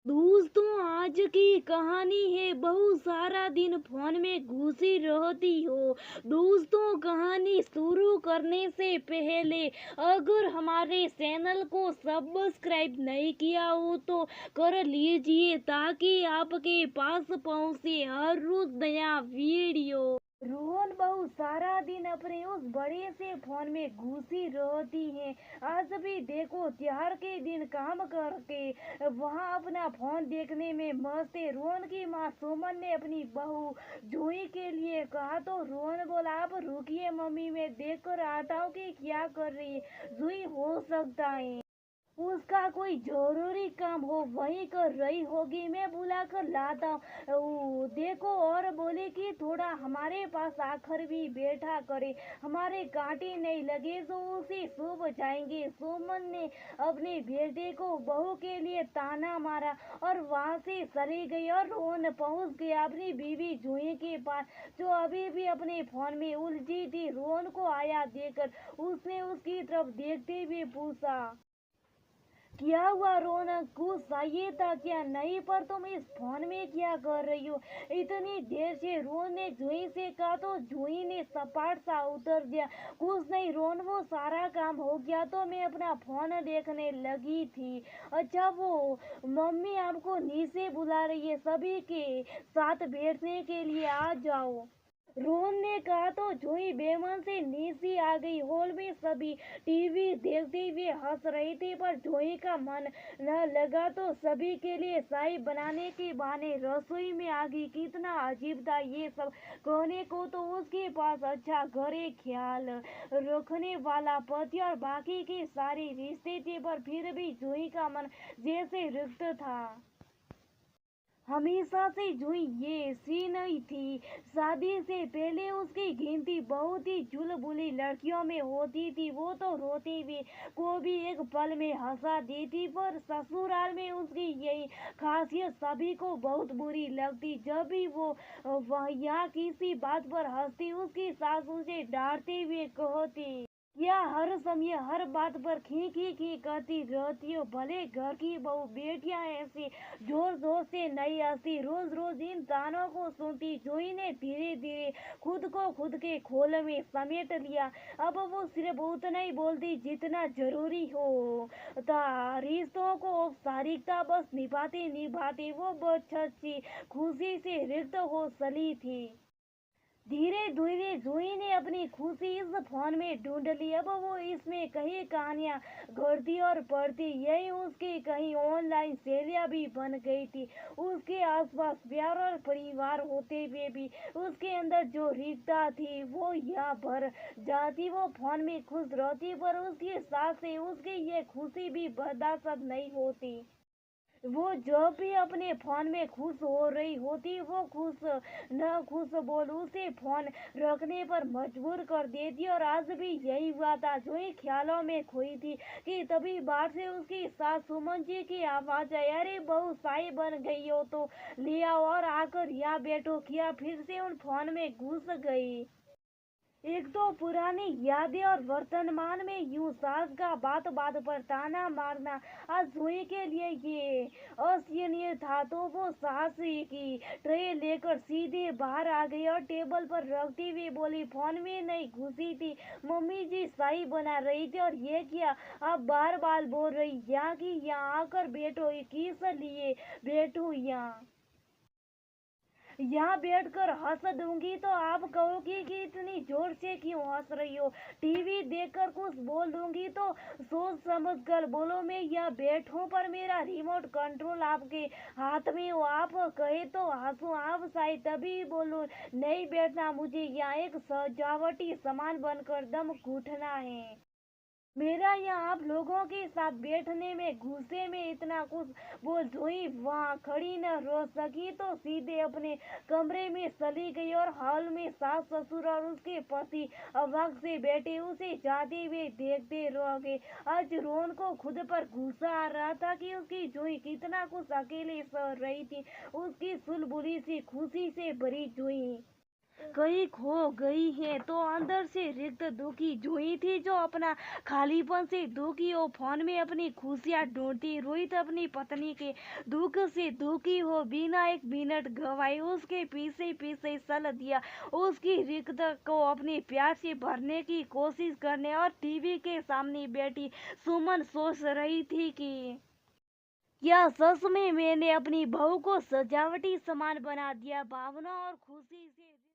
दोस्तों, आज की कहानी है। बहुत सारा दिन फोन में घुसी रहती हो। दोस्तों, कहानी शुरू करने से पहले अगर हमारे चैनल को सब्सक्राइब नहीं किया हो तो कर लीजिए, ताकि आपके पास पहुंचे हर रोज नया वीडियो। रोहन बहुत सारा दिन अपने उस बड़े से फोन में घुसी रहती है। आज भी देखो, त्योहार के दिन काम करके वहाँ अपना फोन देखने में मस्त है। रोहन की माँ सुमन ने अपनी बहू जूही के लिए कहा तो रोहन बोला, आप रुकिए मम्मी, मैं देख कर आता हूँ कि क्या कर रही है जूही। हो सकता है उसका कोई जरूरी काम हो, वही कर रही होगी, मैं बुला कर लाता हूँ। देखो, और बोले कि थोड़ा हमारे पास आकर भी बैठा करे, हमारे कांटे नहीं लगे तो उसे शुभ जाएंगे। सुमन ने अपने बेटे को बहू के लिए ताना मारा और वहां से चली गई और रोहन पहुंच गया अपनी बीवी जूही के पास, जो अभी भी अपने फोन में उलझी थी। रोहन को आया देखकर उसने उसकी तरफ देखते हुए पूछा, क्या हुआ रौनक, कुछ चाहिए था क्या? नहीं, पर तुम इस फोन में क्या कर रही हो इतनी देर से? रोहन ने जूही से कहा तो जूही ने सपाट सा उत्तर दिया, कुछ नहीं रोहन, वो सारा काम हो गया तो मैं अपना फोन देखने लगी थी। अच्छा, वो मम्मी आपको नीचे बुला रही है, सभी के साथ बैठने के लिए आ जाओ। रोहन ने कहा तो जूही बेमन से नीचे आ गई। हॉल में सभी टीवी देखते हुए हंस रहे थे, पर जूही का मन न लगा तो सभी के लिए चाय बनाने के बहाने रसोई में आ गई। कितना अजीब था ये सब कहने को तो उसके पास अच्छा घर, एक ख्याल रखने वाला पति और बाकी के सारे रिश्ते थे, पर फिर भी जूही का मन जैसे रिक्त था। हमेशा से जूही ये सी नहीं थी। शादी से पहले उसकी गिनती बहुत ही चुलबुली लड़कियों में होती थी। वो तो रोती भी को भी एक पल में हंसा देती, पर ससुराल में उसकी यही खासियत सभी को बहुत बुरी लगती। जब भी वो वह यहाँ किसी बात पर हंसती, उसकी सास उसे डांटते हुए कहती, या हर समय हर बात पर खी खी खी करती रहती हो, भले घर की बहू बेटियां ऐसी जोर जोर से नहीं हंसती। रोज रोज इन तानों को सुनती जूही ने धीरे धीरे खुद को खुद के खोल में समेट लिया। अब वो सिर्फ उतना ही बोलती जितना जरूरी हो था। रिश्तों को औपचारिकता बस निभाते निभाते वो बच्ची खुशी से रिक्त हो चली थी। धीरे धीरे जूही ने अपनी खुशी इस फोन में ढूंढ ली। अब वो इसमें कई कहानियां घड़ती और पढ़ती, यही उसकी कहीं ऑनलाइन सहेलियां भी बन गई थी। उसके आसपास प्यार और परिवार होते हुए भी उसके अंदर जो रिक्तता थी वो यहाँ भर जाती। वो फोन में खुश रहती, पर उसकी सास से उसकी ये खुशी भी बर्दाश्त नहीं होती। वो जब भी अपने फोन में खुश हो रही होती, वो खुश न खुश बोल उसे फोन रखने पर मजबूर कर देती। और आज भी यही हुआ था। जो ही ख्यालों में खोई थी कि तभी बाहर से उसकी सास सुमन जी की आवाज आई, अरे बहू साई बन गई हो तो ले आओ और आकर यहाँ बैठो। किया फिर से उन फोन में घुस गई। एक तो पुरानी यादें और वर्तमान में यूं सास का बात बात पर ताना मारना। आज जूही के लिए ये असहनीय था, तो वो सास की ट्रे लेकर सीधे बाहर आ गई और टेबल पर रखती हुई बोली, फोन में नहीं घुसी थी, मम्मी जी शाही बना रही थी और ये क्या आप बार बार बोल रही, यहाँ की यहाँ आकर बैठो, किस लिए बैठू यहाँ बैठकर हंस दूंगी तो आप कहोगी कि इतनी जोर से क्यों हंस रही हो। टीवी देखकर कुछ बोल दूंगी तो सोच समझ कर बोलो, मैं यहाँ बैठूं पर मेरा रिमोट कंट्रोल आपके हाथ में हो, आप कहे तो हंसू, आप शायद तभी बोलो नहीं बैठना, मुझे यहाँ एक सजावटी सामान बनकर दम घुटना है। मेरा यहाँ आप लोगों के साथ बैठने में गुस्से में इतना कुछ बोल हुई, वहाँ खड़ी न रह सकी तो सीधे अपने कमरे में चली गई। और हॉल में सास ससुर और उसके पति अवाक से बैठे उसे जाते हुए देखते रह गए। आज रोहन को खुद पर गुस्सा आ रहा था कि उसकी जूही कितना कुछ अकेले सह रही थी, उसकी चुलबुली सी खुशी से भरी जूही। कहीं खो गई है तो अंदर से रिक्त दुखी जुई थी जो अपना खालीपन से दुखी हो फोन में अपनी खुशियां ढूंढती। रोहित अपनी पत्नी के दुख से दुखी हो बिना एक मिनट गवाए उसके पीछे पीछे चल दिया, उसकी रिक्त को अपने प्यार से भरने की कोशिश करने। और टीवी के सामने बैठी सुमन सोच रही थी कि क्या सच में मैंने अपनी बहू को सजावटी सामान बना दिया। भावना और खुशी से